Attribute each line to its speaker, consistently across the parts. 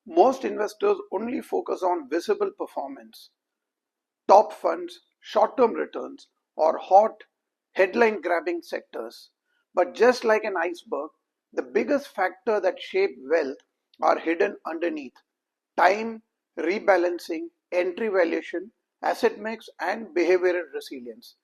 Speaker 1: Most investors only focus on visible performance, top funds, short-term returns, or hot headline-grabbing sectors. But just like an iceberg, the biggest factor that shape wealth are hidden underneath: time, rebalancing, entry valuation, asset mix, and behavioral resilience.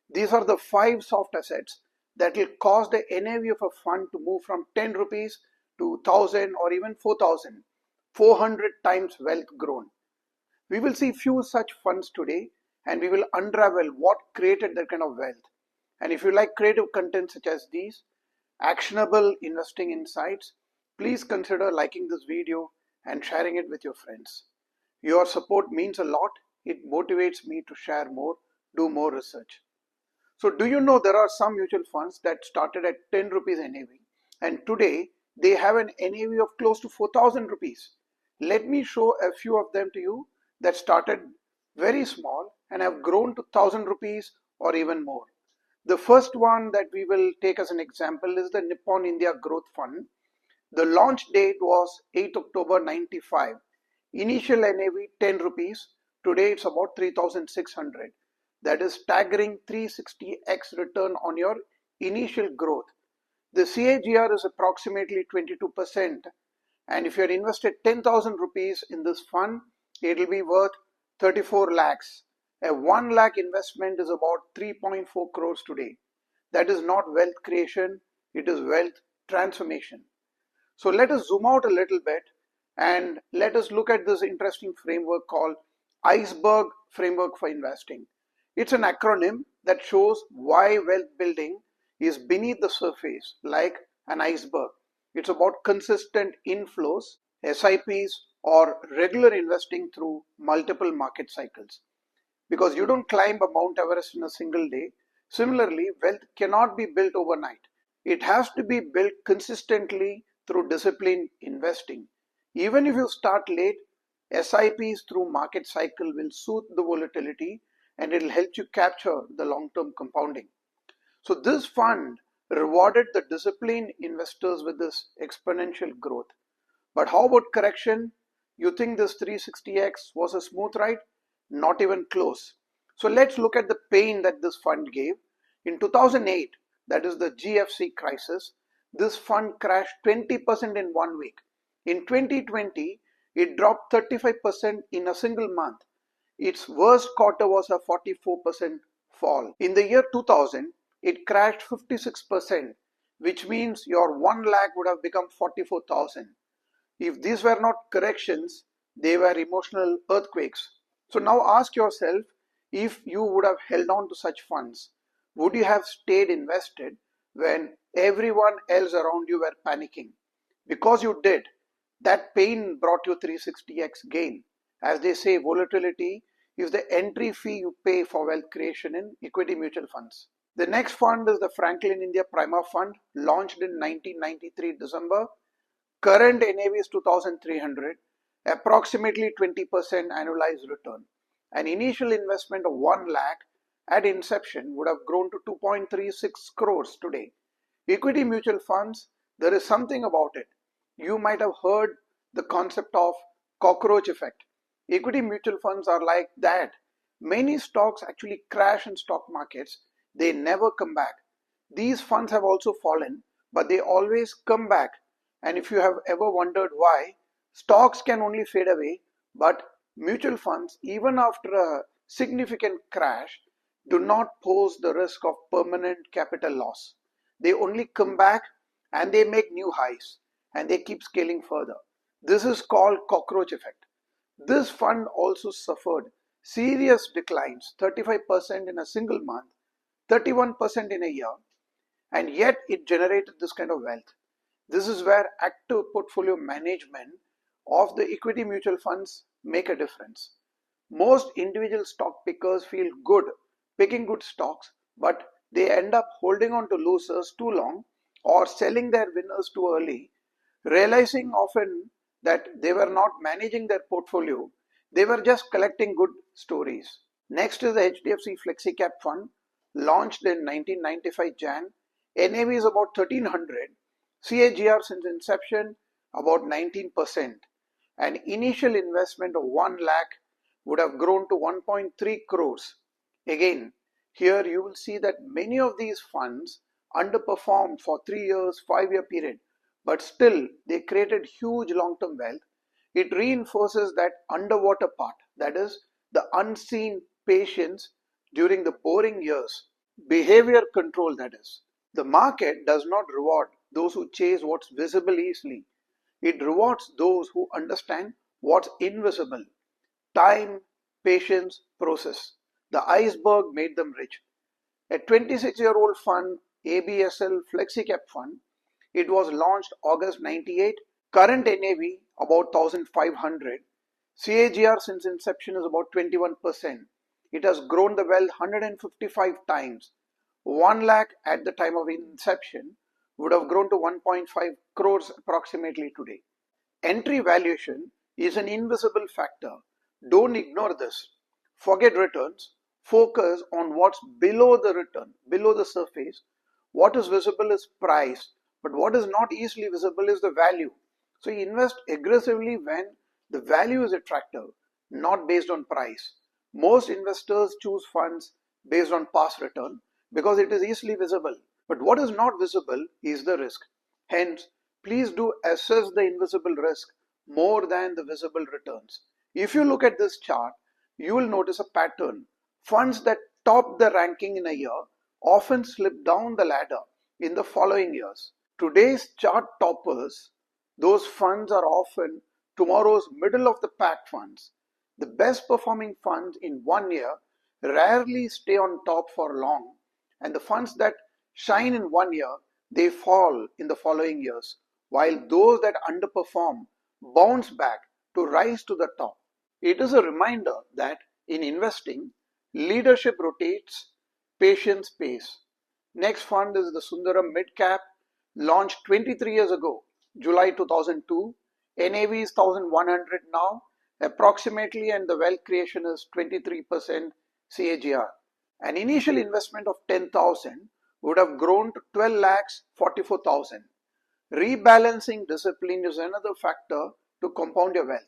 Speaker 1: These are the five soft assets that will cause the NAV of a fund to move from 10 rupees to 1000 or even 4000, 400 times wealth grown. We will see few such funds today, and we will unravel what created that kind of wealth. And if you like creative content such as these, actionable investing insights, please consider liking this video and sharing it with your friends. Your support means a lot. It motivates me to share more, do more research. So do you know there are some mutual funds that started at 10 rupees NAV and today they have an NAV of close to 4000 rupees. Let me show a few of them to you that started very small and have grown to 1000 rupees or even more. The first one that we will take as an example is the Nippon India Growth Fund. The launch date was 8 October 95. Initial NAV 10 rupees. Today it's about 3600. That is staggering 360x return on your initial growth. The CAGR is approximately 22%, and if you had invested 10,000 rupees in this fund, it will be worth 34 lakhs. A 1 lakh investment is about 3.4 crores today. That is not wealth creation, it is wealth transformation. So let us zoom out a little bit and let us look at this interesting framework called Iceberg Framework for Investing. It's an acronym that shows why wealth building is beneath the surface like an iceberg. It's about consistent inflows, SIPs, or regular investing through multiple market cycles. Because you don't climb a Mount Everest in a single day, similarly, wealth cannot be built overnight. It has to be built consistently through disciplined investing. Even if you start late, SIPs through market cycle will soothe the volatility and it will help you capture the long-term compounding. So this fund rewarded the disciplined investors with this exponential growth. But how about correction? You think this 360x was a smooth ride? Not even close. So let's look at the pain that this fund gave. In 2008, that is the GFC crisis, this fund crashed 20% in 1 week. In 2020, it dropped 35% in a single month. Its worst quarter was a 44% fall. In the year 2000, it crashed 56%, which means your 1 lakh would have become 44,000. If these were not corrections, they were emotional earthquakes. So now ask yourself, if you would have held on to such funds, would you have stayed invested when everyone else around you were panicking? Because you did, that pain brought you 360x gain. As they say, volatility is the entry fee you pay for wealth creation in equity mutual funds. The next fund is the Franklin India Prima Fund, launched in 1993 December. Current NAV is 2,300, approximately 20% annualized return. An initial investment of 1 lakh at inception would have grown to 2.36 crores today. Equity mutual funds, there is something about it. You might have heard the concept of cockroach effect. Equity mutual funds are like that. Many stocks actually crash in stock markets. They never come back. These funds have also fallen, but they always come back. And if you have ever wondered why, stocks can only fade away, but mutual funds, even after a significant crash, do not pose the risk of permanent capital loss. They only come back and they make new highs and they keep scaling further. This is called cockroach effect. This fund also suffered serious declines, 35% in a single month, 31% in a year, and yet it generated this kind of wealth. This is where active portfolio management of the equity mutual funds make a difference. Most individual stock pickers feel good picking good stocks, but they end up holding on to losers too long or selling their winners too early, realizing often that they were not managing their portfolio, they were just collecting good stories. Next is the HDFC FlexiCap Fund, launched in 1995 Jan. NAV is about 1300, CAGR since inception about 19%. An initial investment of 1 lakh would have grown to 1.3 crores. Again, here you will see that many of these funds underperformed for 3 years, 5-year period, but still they created huge long-term wealth. It reinforces that underwater part, that is, the unseen patience during the boring years. Behavior control, that is. The market does not reward those who chase what's visible easily. It rewards those who understand what's invisible. Time, patience, process. The iceberg made them rich. A 26-year-old fund, ABSL FlexiCap Fund, it was launched August 98. Current NAV about 1500. CAGR since inception is about 21%. It has grown the wealth 155 times. 1 lakh at the time of inception would have grown to 1.5 crores approximately today. Entry valuation is an invisible factor. Don't ignore this. Forget returns. Focus on what's below the return, below the surface. What is visible is price, but what is not easily visible is the value. So you invest aggressively when the value is attractive, not based on price. Most investors choose funds based on past return because it is easily visible. But what is not visible is the risk. Hence, please do assess the invisible risk more than the visible returns. If you look at this chart, you will notice a pattern. Funds that top the ranking in a year often slip down the ladder in the following years. Today's chart toppers, those funds are often tomorrow's middle of the pack funds. The best performing funds in 1 year rarely stay on top for long, and the funds that shine in 1 year, they fall in the following years, while those that underperform bounce back to rise to the top. It is a reminder that in investing, leadership rotates, patience pays. Next fund is the Sundaram Mid Cap, launched 23 years ago, July 2002. NAV is 1100 now, approximately, and the wealth creation is 23% CAGR. An initial investment of 10,000 would have grown to 12 lakhs 44,000. Rebalancing discipline is another factor to compound your wealth.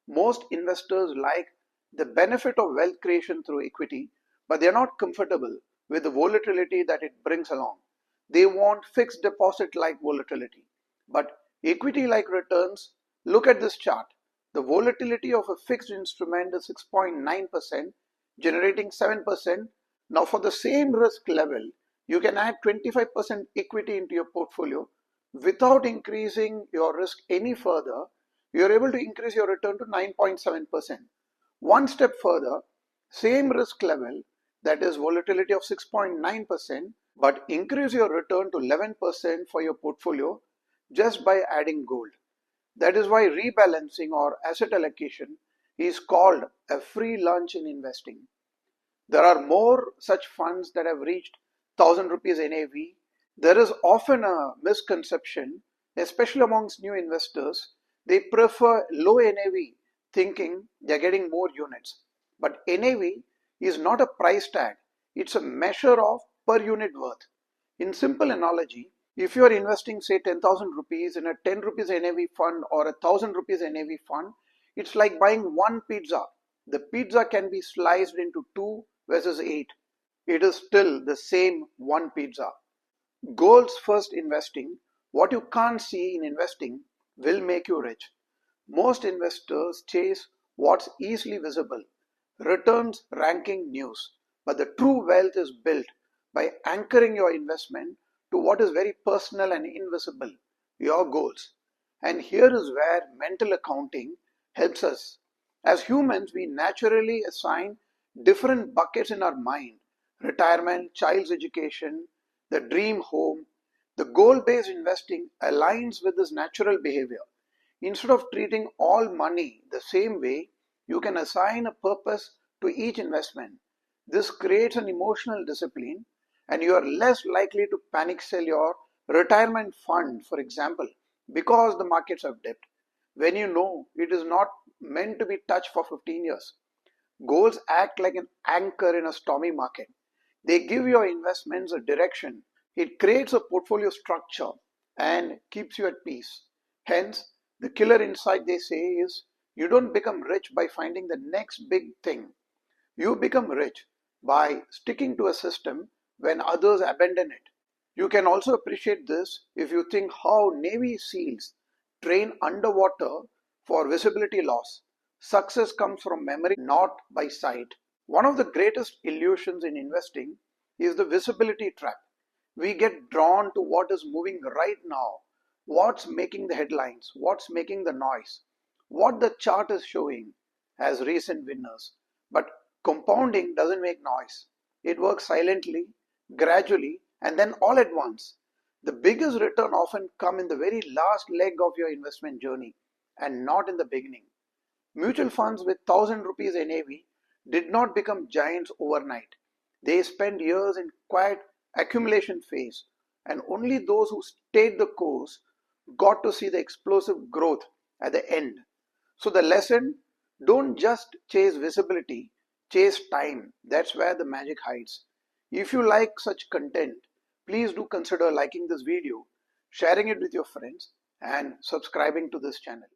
Speaker 1: Most investors like the benefit of wealth creation through equity, but they are not comfortable with the volatility that it brings along. They want fixed deposit like volatility. But equity like returns, look at this chart. The volatility of a fixed instrument is 6.9%, generating 7%. Now for the same risk level, you can add 25% equity into your portfolio without increasing your risk any further. You are able to increase your return to 9.7%. One step further, same risk level, that is volatility of 6.9%, but increase your return to 11% for your portfolio just by adding gold. That is why rebalancing or asset allocation is called a free lunch in investing. There are more such funds that have reached 1000 rupees NAV. There is often a misconception, especially amongst new investors. They prefer low NAV, thinking they're getting more units. But NAV is not a price tag, it's a measure of per unit worth. In simple analogy, if you are investing say 10,000 rupees in a 10 rupees NAV fund or a 1000 rupees NAV fund, it's like buying one pizza. The pizza can be sliced into 2 versus 8. It is still the same one pizza. Goals first investing, what you can't see in investing will make you rich. Most investors chase what's easily visible, returns, ranking, news. But the true wealth is built by anchoring your investment to what is very personal and invisible, your goals. And here is where mental accounting helps us. As humans, we naturally assign different buckets in our mind: retirement, child's education, the dream home. The goal-based investing aligns with this natural behavior. Instead of treating all money the same way, you can assign a purpose to each investment. This creates an emotional discipline, and you are less likely to panic sell your retirement fund, for example, because the markets have dipped, when you know it is not meant to be touched for 15 years. Goals act like an anchor in a stormy market. They give your investments a direction. It creates a portfolio structure and keeps you at peace. Hence, the killer insight they say is You don't become rich by finding the next big thing. You become rich by sticking to a system when others abandon it. You can also appreciate this if you think how Navy SEALs train underwater for visibility loss. Success comes from memory, not by sight. One of the greatest illusions in investing is the visibility trap. We get drawn to what is moving right now, what's making the headlines, what's making the noise, what the chart is showing as recent winners. But compounding doesn't make noise. It works silently, gradually, and then all at once. The biggest return often come in the very last leg of your investment journey and not in the beginning. Mutual funds with 1000 rupees NAV did not become giants overnight. They spent years in quiet accumulation phase, and only those who stayed the course got to see the explosive growth at the end. So the lesson, don't just chase visibility, chase time. That's where the magic hides. If you like such content, please do consider liking this video, sharing it with your friends, and subscribing to this channel.